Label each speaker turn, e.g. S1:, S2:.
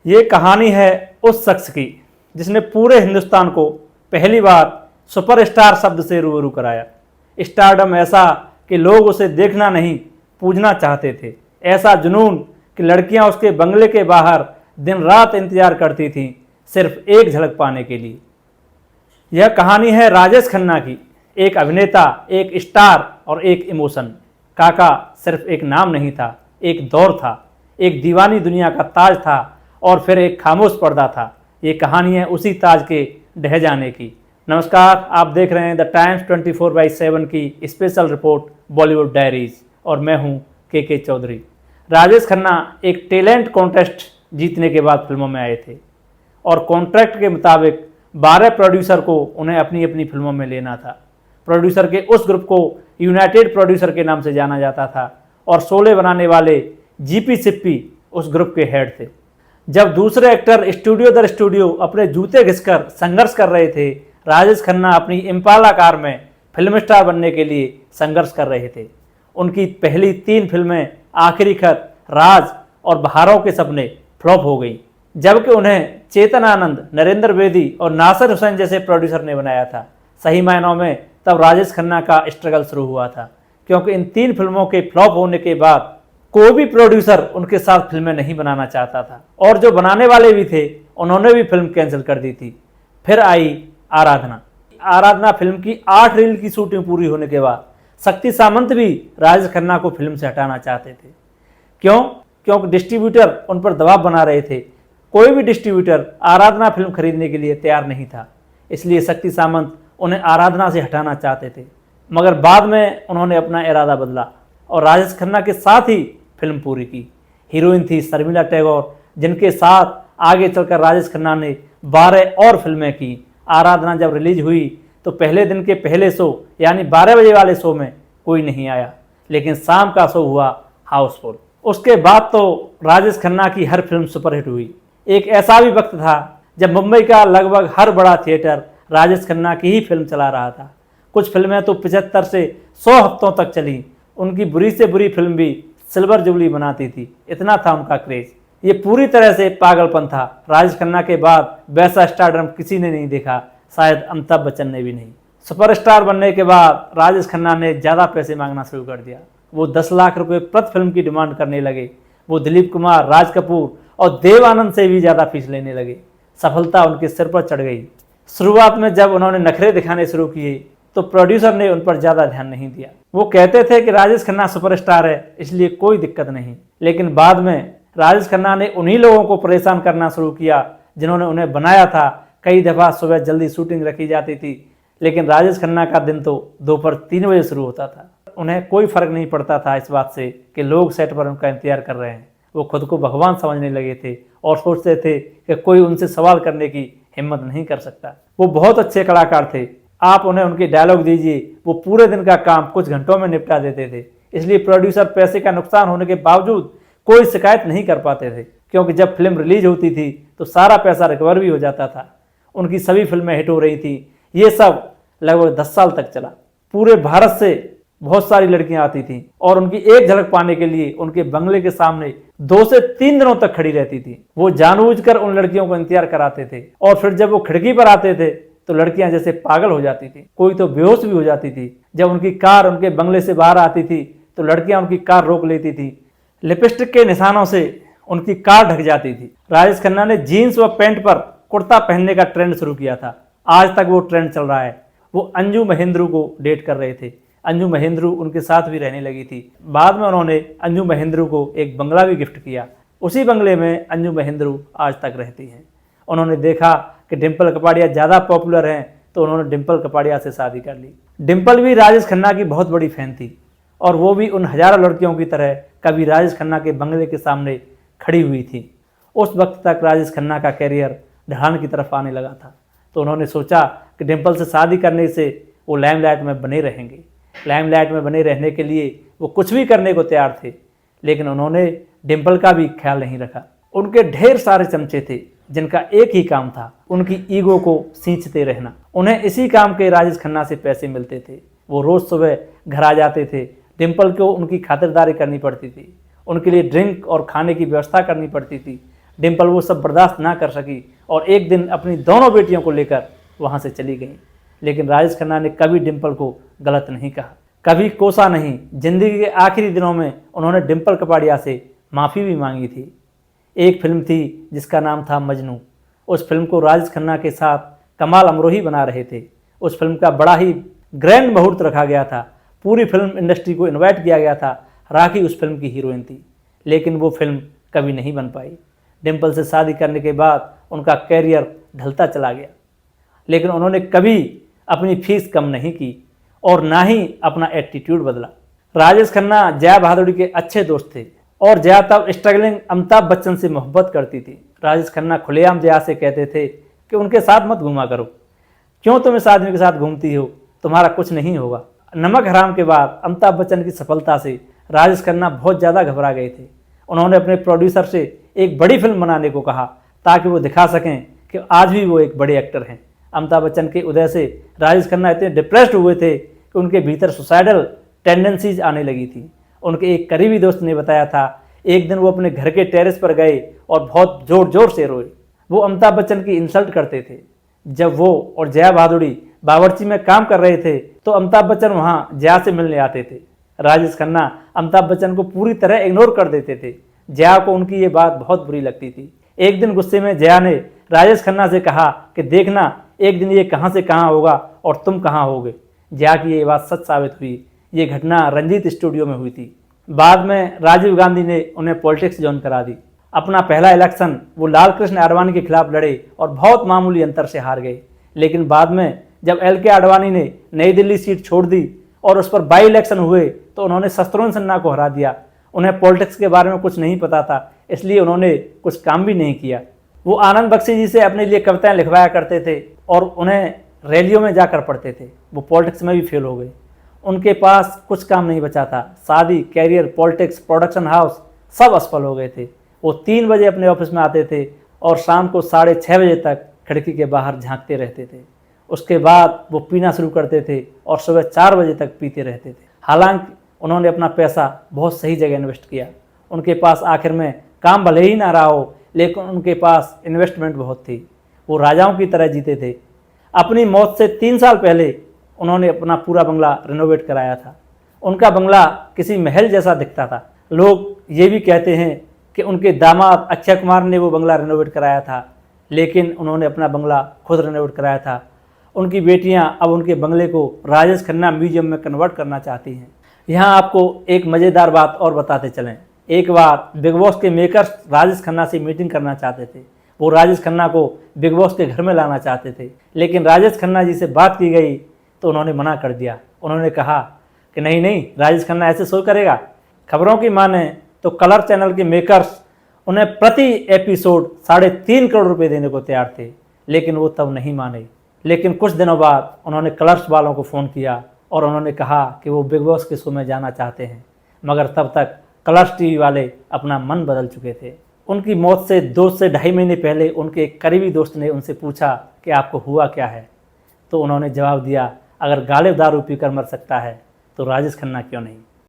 S1: ये कहानी है उस शख्स की जिसने पूरे हिंदुस्तान को पहली बार सुपरस्टार शब्द से रूबरू कराया। स्टारडम ऐसा कि लोग उसे देखना नहीं पूजना चाहते थे, ऐसा जुनून कि लड़कियां उसके बंगले के बाहर दिन रात इंतजार करती थीं सिर्फ एक झलक पाने के लिए। यह कहानी है राजेश खन्ना की, एक अभिनेता, एक स्टार और एक इमोशन। काका सिर्फ एक नाम नहीं था, एक दौर था, एक दीवानी दुनिया का ताज था और फिर एक खामोश पर्दा था। ये कहानी है उसी ताज के ढह जाने की। नमस्कार, आप देख रहे हैं द टाइम्स 24/7 की स्पेशल रिपोर्ट बॉलीवुड डायरीज और मैं हूं के चौधरी। राजेश खन्ना एक टैलेंट कॉन्टेस्ट जीतने के बाद फिल्मों में आए थे और कॉन्ट्रैक्ट के मुताबिक 12 प्रोड्यूसर को उन्हें अपनी अपनी फिल्मों में लेना था। प्रोड्यूसर के उस ग्रुप को यूनाइटेड प्रोड्यूसर के नाम से जाना जाता था और शोले बनाने वाले जीपी सिप्पी उस ग्रुप के हेड थे। जब दूसरे एक्टर स्टूडियो दर स्टूडियो अपने जूते घिसकर संघर्ष कर रहे थे, राजेश खन्ना अपनी इम्पाला कार में फिल्म स्टार बनने के लिए संघर्ष कर रहे थे। उनकी पहली 3 फिल्में आखिरी खत, राज और बहारों के सपने फ्लॉप हो गई, जबकि उन्हें चेतन आनंद, नरेंद्र बेदी और नासिर हुसैन जैसे प्रोड्यूसर ने बनाया था। सही मायनों में तब राजेश खन्ना का स्ट्रगल शुरू हुआ था, क्योंकि इन 3 फिल्मों के फ्लॉप होने के बाद कोई भी प्रोड्यूसर उनके साथ फिल्में नहीं बनाना चाहता था और जो बनाने वाले भी थे उन्होंने भी फिल्म कैंसिल कर दी थी। फिर आई आराधना फिल्म की 8 रील की शूटिंग पूरी होने के बाद शक्ति सामंत भी राजेश खन्ना को फिल्म से हटाना चाहते थे। क्योंकि डिस्ट्रीब्यूटर उन पर दबाव बना रहे थे। कोई भी डिस्ट्रीब्यूटर आराधना फिल्म खरीदने के लिए तैयार नहीं था, इसलिए शक्ति सामंत उन्हें आराधना से हटाना चाहते थे। मगर बाद में उन्होंने अपना इरादा बदला और राजेश खन्ना के साथ ही फिल्म पूरी की। हीरोइन थी शर्मिला टैगोर, जिनके साथ आगे चलकर राजेश खन्ना ने 12 और फिल्में की। आराधना जब रिलीज हुई तो पहले दिन के पहले शो यानी 12 बजे वाले शो में कोई नहीं आया, लेकिन शाम का शो हुआ हाउसफुल। उसके बाद तो राजेश खन्ना की हर फिल्म सुपरहिट हुई। एक ऐसा भी वक्त था जब मुंबई का लगभग हर बड़ा थिएटर राजेश खन्ना की ही फिल्म चला रहा था। कुछ फिल्में तो 75 से 100 हफ्तों तक चली। उनकी बुरी से बुरी फिल्म भी सिल्वर जुबली बनाती थी, इतना था उनका क्रेज। ये पूरी तरह से पागलपन था। राजेश खन्ना के बाद वैसा स्टारडम किसी ने नहीं देखा, शायद अमिताभ बच्चन ने भी नहीं। सुपरस्टार बनने के बाद राजेश खन्ना ने ज़्यादा पैसे मांगना शुरू कर दिया। वो 10 लाख रुपए प्रति फिल्म की डिमांड करने लगे। वो दिलीप कुमार, राज कपूर और देव आनंद से भी ज़्यादा फीस लेने लगे। सफलता उनके सिर पर चढ़ गई। शुरुआत में जब उन्होंने नखरे दिखाने शुरू किए तो प्रोड्यूसर ने उन पर ज़्यादा ध्यान नहीं दिया। वो कहते थे कि राजेश खन्ना सुपरस्टार है, इसलिए कोई दिक्कत नहीं। लेकिन बाद में राजेश खन्ना ने उन्हीं लोगों को परेशान करना शुरू किया जिन्होंने उन्हें बनाया था। कई दफ़ा सुबह जल्दी शूटिंग रखी जाती थी, लेकिन राजेश खन्ना का दिन तो दोपहर 3 बजे शुरू होता था। उन्हें कोई फ़र्क नहीं पड़ता था इस बात से कि लोग सेट पर उनका इंतजार कर रहे हैं। वो खुद को भगवान समझने लगे थे और सोचते थे कि कोई उनसे सवाल करने की हिम्मत नहीं कर सकता। वो बहुत अच्छे कलाकार थे। आप उन्हें उनके डायलॉग दीजिए, वो पूरे दिन का काम कुछ घंटों में निपटा देते थे। इसलिए प्रोड्यूसर पैसे का नुकसान होने के बावजूद कोई शिकायत नहीं कर पाते थे, क्योंकि जब फिल्म रिलीज होती थी तो सारा पैसा रिकवर भी हो जाता था। उनकी सभी फिल्में हिट हो रही थी। ये सब लगभग 10 साल तक चला। पूरे भारत से बहुत सारी लड़कियां आती थीं और उनकी एक झलक पाने के लिए उनके बंगले के सामने 2 से 3 दिनों तक खड़ी रहती थी। वो जानबूझकर उन लड़कियों को इंतजार कराते थे और फिर जब वो खिड़की पर आते थे तो लड़कियां जैसे पागल हो जाती थी, कोई तो बेहोश भी हो जाती थी। जब उनकी कार उनके बंगले से बाहर आती थी तो लड़कियां उनकी कार रोक लेती थी। लिपस्टिक के निशानों से उनकी कार ढक जाती थी। राजेश खन्ना ने जीन्स व पैंट पर कुर्ता पहनने का ट्रेंड शुरू किया था। आज तक वो ट्रेंड चल रहा है। वो अंजू महेंद्रू को डेट कर रहे थे। अंजू महेंद्रू उनके साथ भी रहने लगी थी। बाद में उन्होंने अंजू महेंद्रू को एक बंगला भी गिफ्ट किया। उसी बंगले में अंजू महेंद्रू आज तक रहती हैं। उन्होंने देखा कि डिम्पल कपाड़िया ज़्यादा पॉपुलर हैं तो उन्होंने डिम्पल कपाड़िया से शादी कर ली। डिम्पल भी राजेश खन्ना की बहुत बड़ी फ़ैन थी और वो भी उन हज़ारों लड़कियों की तरह कभी राजेश खन्ना के बंगले के सामने खड़ी हुई थी। उस वक्त तक राजेश खन्ना का कैरियर ढलान की तरफ आने लगा था, तो उन्होंने सोचा कि डिम्पल से शादी करने से वो लाइमलाइट में बने रहेंगे। लाइमलाइट में बने रहने के लिए वो कुछ भी करने को तैयार थे, लेकिन उन्होंने डिम्पल का भी ख्याल नहीं रखा। उनके ढेर सारे चमचे थे जिनका एक ही काम था, उनकी ईगो को सींचते रहना। उन्हें इसी काम के राजेश खन्ना से पैसे मिलते थे। वो रोज़ सुबह घर आ जाते थे। डिम्पल को उनकी खातिरदारी करनी पड़ती थी, उनके लिए ड्रिंक और खाने की व्यवस्था करनी पड़ती थी। डिम्पल वो सब बर्दाश्त ना कर सकी और एक दिन अपनी दोनों बेटियों को लेकर वहाँ से चली गई। लेकिन राजेश खन्ना ने कभी डिम्पल को गलत नहीं कहा, कभी कोसा नहीं। जिंदगी के आखिरी दिनों में उन्होंने डिम्पल कपाड़िया से माफ़ी भी मांगी थी। एक फिल्म थी जिसका नाम था मजनू। उस फिल्म को राजेश खन्ना के साथ कमाल अमरोही बना रहे थे। उस फिल्म का बड़ा ही ग्रैंड मुहूर्त रखा गया था। पूरी फिल्म इंडस्ट्री को इनवाइट किया गया था। राखी उस फिल्म की हीरोइन थी, लेकिन वो फिल्म कभी नहीं बन पाई। डिम्पल से शादी करने के बाद उनका कैरियर ढलता चला गया, लेकिन उन्होंने कभी अपनी फीस कम नहीं की और ना ही अपना एटीट्यूड बदला। राजेश खन्ना जया भादुड़ी के अच्छे दोस्त थे और जया तब स्ट्रगलिंग अमिताभ बच्चन से मोहब्बत करती थी। राजेश खन्ना खुलेआम जया से कहते थे कि उनके साथ मत घूमा करो, क्यों तुम इस आदमी के साथ घूमती हो, तुम्हारा कुछ नहीं होगा। नमक हराम के बाद अमिताभ बच्चन की सफलता से राजेश खन्ना बहुत ज़्यादा घबरा गए थे। उन्होंने अपने प्रोड्यूसर से एक बड़ी फिल्म बनाने को कहा ताकि वो दिखा सकें कि आज भी वो एक बड़े एक्टर हैं। अमिताभ बच्चन के उदय से राजेश खन्ना इतने डिप्रेस्ड हुए थे कि उनके भीतर सुसाइडल टेंडेंसीज आने लगी थी। उनके एक करीबी दोस्त ने बताया था, एक दिन वो अपने घर के टेरेस पर गए और बहुत ज़ोर ज़ोर से रोए। वो अमिताभ बच्चन की इंसल्ट करते थे। जब वो और जया भादुड़ी बावर्ची में काम कर रहे थे तो अमिताभ बच्चन वहाँ जया से मिलने आते थे। राजेश खन्ना अमिताभ बच्चन को पूरी तरह इग्नोर कर देते थे। जया को उनकी ये बात बहुत बुरी लगती थी। एक दिन गुस्से में जया ने राजेश खन्ना से कहा कि देखना एक दिन ये कहाँ से कहाँ होगा और तुम कहाँ होगे। जया की ये बात सच साबित हुई। ये घटना रंजीत स्टूडियो में हुई थी। बाद में राजीव गांधी ने उन्हें पॉलिटिक्स ज्वाइन करा दी। अपना पहला इलेक्शन वो लाल कृष्ण आडवाणी के खिलाफ लड़े और बहुत मामूली अंतर से हार गए। लेकिन बाद में जब LK आडवाणी ने नई दिल्ली सीट छोड़ दी और उस पर बाई इलेक्शन हुए तो उन्होंने शत्रुघ्न सिन्हा को हरा दिया। उन्हें पॉलिटिक्स के बारे में कुछ नहीं पता था, इसलिए उन्होंने कुछ काम भी नहीं किया। वो आनंद बख्शी जी से अपने लिए कविताएं लिखवाया करते थे और उन्हें रैलियों में जाकर पढ़ते थे। वो पॉलिटिक्स में भी फेल हो गए। उनके पास कुछ काम नहीं बचा था। शादी, कैरियर, पॉलिटिक्स, प्रोडक्शन हाउस सब असफल हो गए थे। वो 3 बजे अपने ऑफिस में आते थे और शाम को 6:30 बजे तक खिड़की के बाहर झांकते रहते थे। उसके बाद वो पीना शुरू करते थे और सुबह 4 बजे तक पीते रहते थे। हालांकि उन्होंने अपना पैसा बहुत सही जगह इन्वेस्ट किया। उनके पास आखिर में काम भले ही ना रहा हो, लेकिन उनके पास इन्वेस्टमेंट बहुत थी। वो राजाओं की तरह जीते थे। अपनी मौत से 3 साल पहले उन्होंने अपना पूरा बंगला रिनोवेट कराया था। उनका बंगला किसी महल जैसा दिखता था। लोग ये भी कहते हैं कि उनके दामाद अक्षय कुमार ने वो बंगला रिनोवेट कराया था, लेकिन उन्होंने अपना बंगला खुद रिनोवेट कराया था। उनकी बेटियां अब उनके बंगले को राजेश खन्ना म्यूजियम में कन्वर्ट करना चाहती हैं। यहाँ आपको एक मज़ेदार बात और बताते चलें। एक बार बिग बॉस के मेकर्स राजेश खन्ना से मीटिंग करना चाहते थे। वो राजेश खन्ना को बिग बॉस के घर में लाना चाहते थे, लेकिन राजेश खन्ना जी से बात की गई तो उन्होंने मना कर दिया। उन्होंने कहा कि नहीं नहीं, राजेश खन्ना ऐसे शो करेगा। खबरों की माने तो कलर चैनल के मेकर्स उन्हें प्रति एपिसोड 3.5 करोड़ रुपए देने को तैयार थे, लेकिन वो तब नहीं माने। लेकिन कुछ दिनों बाद उन्होंने कलर्स वालों को फ़ोन किया और उन्होंने कहा कि वो बिग बॉस के शो में जाना चाहते हैं, मगर तब तक कलर्स टीवी वाले अपना मन बदल चुके थे। उनकी मौत से 2 से ढाई महीने पहले उनके एक करीबी दोस्त ने उनसे पूछा कि आपको हुआ क्या है, तो उन्होंने जवाब दिया, अगर गालिब दारू पीकर मर सकता है तो राजेश खन्ना क्यों नहीं।